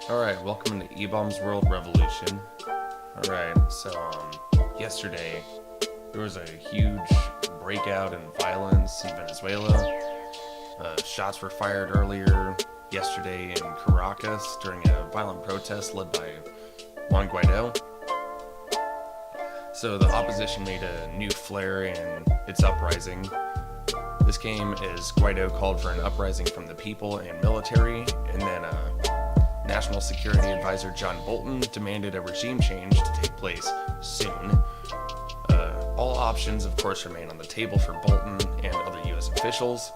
Alright, welcome to E-Bomb's World Revolution. Alright, so, yesterday, there was a huge breakout in violence in Venezuela. Shots were fired earlier yesterday in Caracas during a violent protest led by Juan Guaido. So the opposition made a new flare in its uprising. This came as Guaido called for an uprising from the people and military, and then National Security Advisor John Bolton demanded a regime change to take place soon. All options, of course, remain on the table for Bolton and other U.S. officials.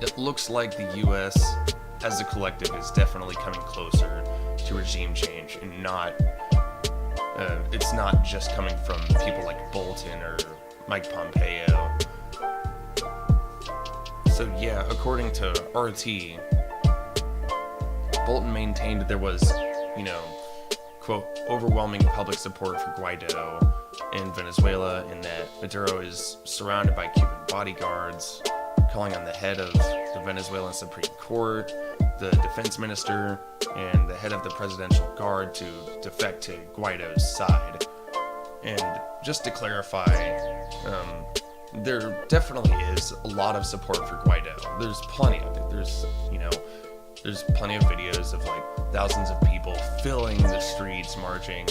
It looks like the U.S. as a collective is definitely coming closer to regime change, and it's not just coming from people like Bolton or Mike Pompeo. So yeah, according to RT, Bolton maintained there was, quote, overwhelming public support for Guaido in Venezuela, and that Maduro is surrounded by Cuban bodyguards, calling on the head of the Venezuelan Supreme Court, the defense minister, and the head of the presidential guard to defect to Guaido's side. And just to clarify, there definitely is a lot of support for Guaido. There's plenty of it. There's plenty of videos of thousands of people filling the streets marching,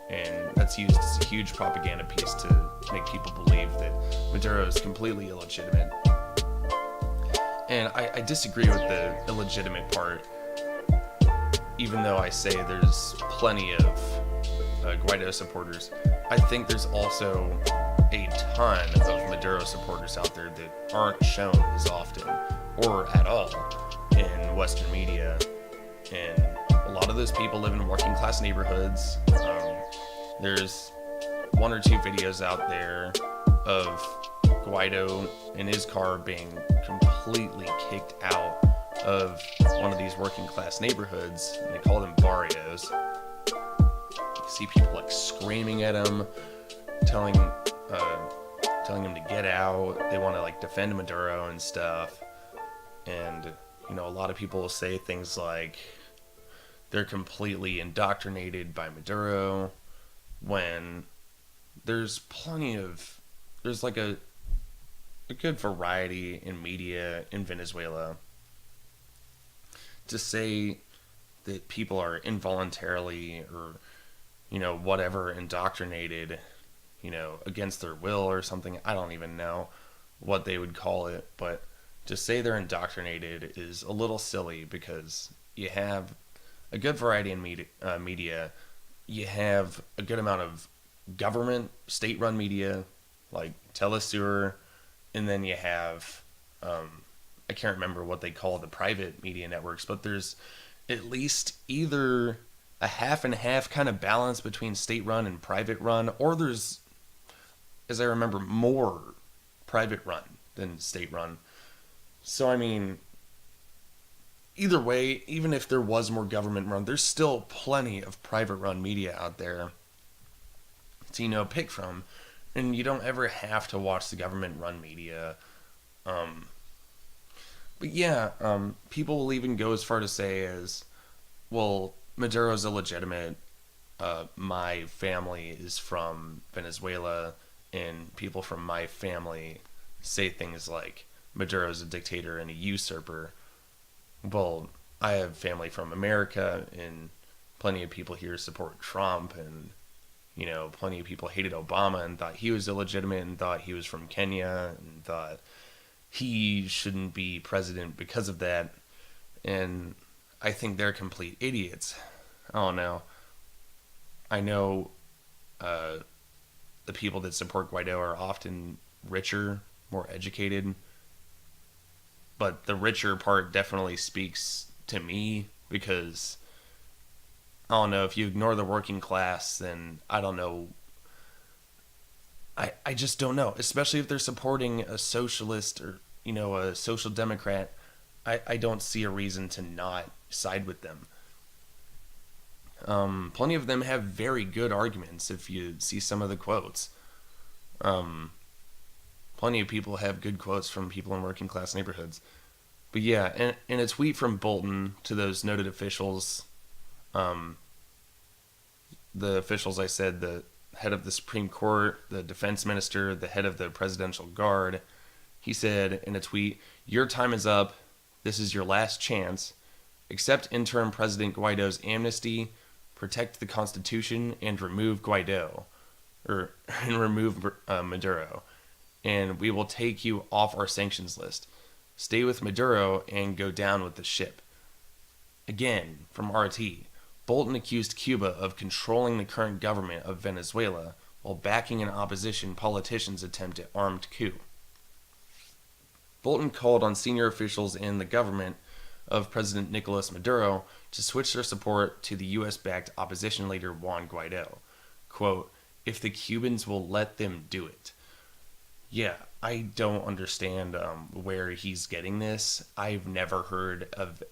and that's used as a huge propaganda piece to make people believe that Maduro is completely illegitimate. And I disagree with the illegitimate part, even though I say there's plenty of Guaido supporters. I think there's also a ton of Maduro supporters out there that aren't shown as often or at all in Western media, and a lot of those people live in working class neighborhoods. There's one or two videos out there of Guaido in his car being completely kicked out of one of these working class neighborhoods, and they call them barrios. You see people screaming at him, telling him to get out. They want to defend Maduro and stuff. And a lot of people will say things like they're completely indoctrinated by Maduro, when there's a good variety in media in Venezuela. To say that people are involuntarily or whatever indoctrinated against their will or something, I don't even know what they would call it, but to say they're indoctrinated is a little silly, because you have a good variety in media. You have a good amount of government, state-run media, like Telesur, and then you have, I can't remember what they call the private media networks, but there's at least either a half and half kind of balance between state-run and private-run, or there's, as I remember, more private-run than state-run. So, either way, even if there was more government-run, there's still plenty of private-run media out there to, pick from. And you don't ever have to watch the government-run media. But yeah, people will even go as far to say as, well, Maduro's illegitimate. My family is from Venezuela, and people from my family say things like Maduro's a dictator and a usurper. Well, I have family from America, and plenty of people here support Trump, and plenty of people hated Obama and thought he was illegitimate, and thought he was from Kenya, and thought he shouldn't be president because of that. And I think they're complete idiots. I don't know. I know the people that support Guaido are often richer, more educated, but the richer part definitely speaks to me, because I don't know, if you ignore the working class, then I don't know. I just don't know, especially if they're supporting a socialist or, a social democrat. I don't see a reason to not side with them. Plenty of them have very good arguments if you see some of the quotes. Plenty of people have good quotes from people in working class neighborhoods. But yeah, in a tweet from Bolton to those noted officials, um, the officials I said, the head of the Supreme Court, the defense minister, the head of the Presidential Guard, he said in a tweet, "Your time is up. This is your last chance. Accept interim President Guaido's amnesty, protect the Constitution, and remove Guaido, and remove Maduro. And we will take you off our sanctions list. Stay with Maduro and go down with the ship." Again, from RT, Bolton accused Cuba of controlling the current government of Venezuela while backing an opposition politician's attempt at armed coup. Bolton called on senior officials in the government of President Nicolas Maduro to switch their support to the U.S.-backed opposition leader Juan Guaido. Quote, "If the Cubans will let them do it." Yeah, I don't understand where he's getting this. I've never heard of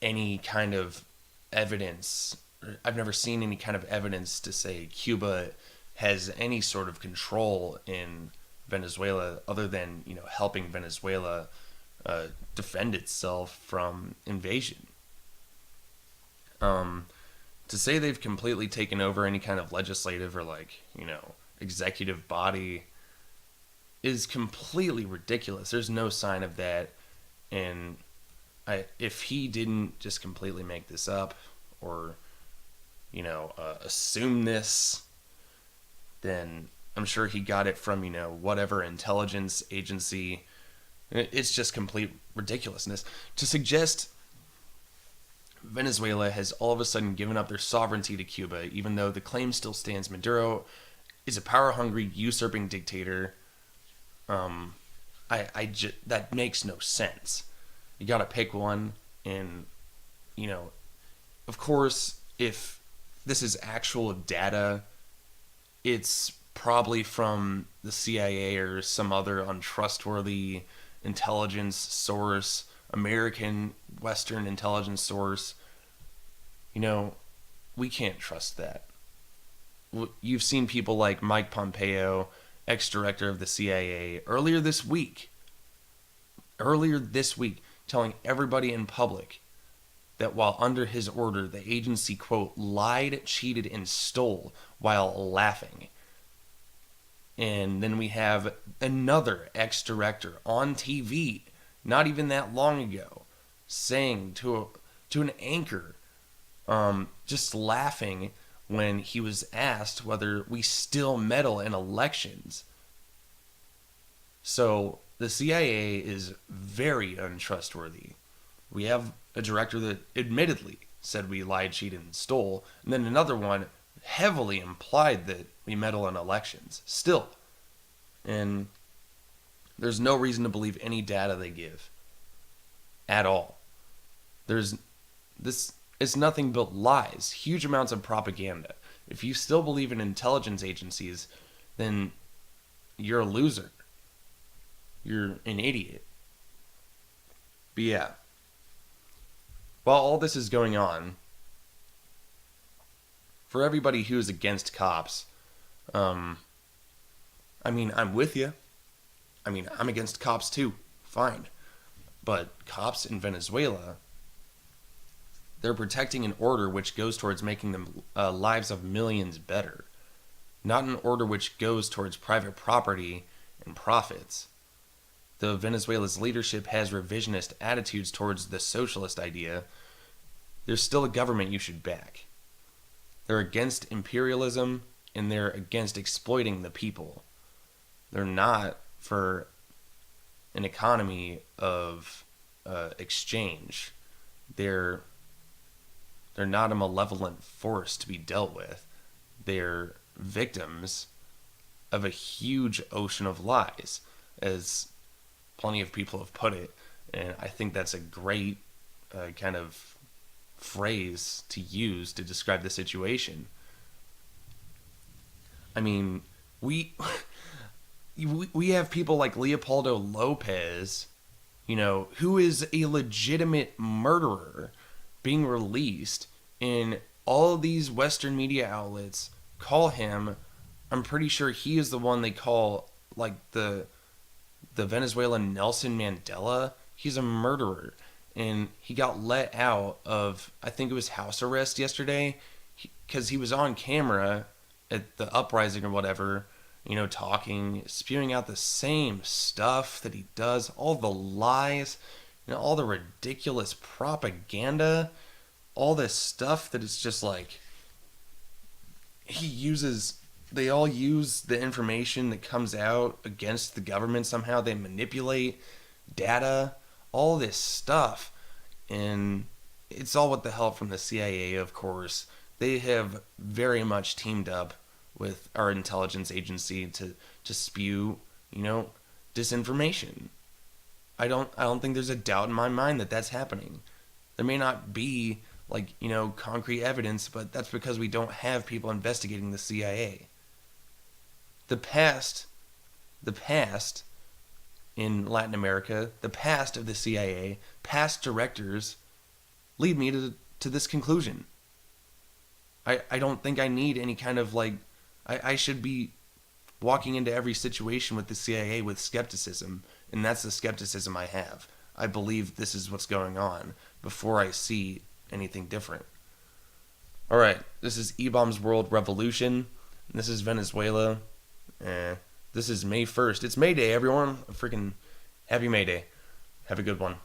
any kind of evidence. I've never seen any kind of evidence to say Cuba has any sort of control in Venezuela other than, helping Venezuela defend itself from invasion. To say they've completely taken over any kind of legislative or executive body is completely ridiculous. There's no sign of that. And if he didn't just completely make this up or, assume this, then I'm sure he got it from, whatever intelligence agency. It's just complete ridiculousness. To suggest Venezuela has all of a sudden given up their sovereignty to Cuba, even though the claim still stands Maduro is a power-hungry, usurping dictator, that makes no sense. You gotta pick one, and, of course, if this is actual data, it's probably from the CIA or some other untrustworthy intelligence source, American Western intelligence source. We can't trust that. You've seen people like Mike Pompeo, ex-director of the CIA, earlier this week, telling everybody in public that while under his order, the agency, quote, lied, cheated, and stole while laughing. And then we have another ex-director on TV, not even that long ago, saying to an anchor, just laughing when he was asked whether we still meddle in elections. So the CIA is very untrustworthy. We have a director that admittedly said we lied, cheated, and stole, and then another one heavily implied that we meddle in elections. Still. And there's no reason to believe any data they give. At all. It's nothing but lies. Huge amounts of propaganda. If you still believe in intelligence agencies, then you're a loser. You're an idiot. But yeah. While all this is going on, for everybody who is against cops, I'm with you. I'm against cops too. Fine. But cops in Venezuela, they're protecting an order which goes towards making the lives of millions better. Not an order which goes towards private property and profits. Though Venezuela's leadership has revisionist attitudes towards the socialist idea, there's still a government you should back. They're against imperialism, and they're against exploiting the people. They're not for an economy of exchange. They're not a malevolent force to be dealt with. They're victims of a huge ocean of lies, as plenty of people have put it. And I think that's a great kind of phrase to use to describe the situation. We have people like Leopoldo Lopez, who is a legitimate murderer, being released, and all of these Western media outlets call him, I'm pretty sure he is the one they call, the Venezuelan Nelson Mandela, He's a murderer. And he got let out of, I think it was house arrest yesterday, because he was on camera at the Uprising or whatever, talking, spewing out the same stuff that he does, all the lies, all the ridiculous propaganda, all this stuff that it's just like they all use the information that comes out against the government somehow. They manipulate data, all this stuff. And it's all with the help from the CIA, of course. They have very much teamed up with our intelligence agency to spew, disinformation. I don't think there's a doubt in my mind that that's happening. There may not be concrete evidence, but that's because we don't have people investigating the CIA. The past in Latin America, the past of the CIA, past directors lead me to this conclusion. I don't think I need any kind of I should be walking into every situation with the CIA with skepticism, and that's the skepticism I have. I believe this is what's going on before I see anything different. Alright, this is E-Bomb's World Revolution. This is Venezuela. This is May 1st. It's May Day, everyone. Freaking happy May Day. Have a good one.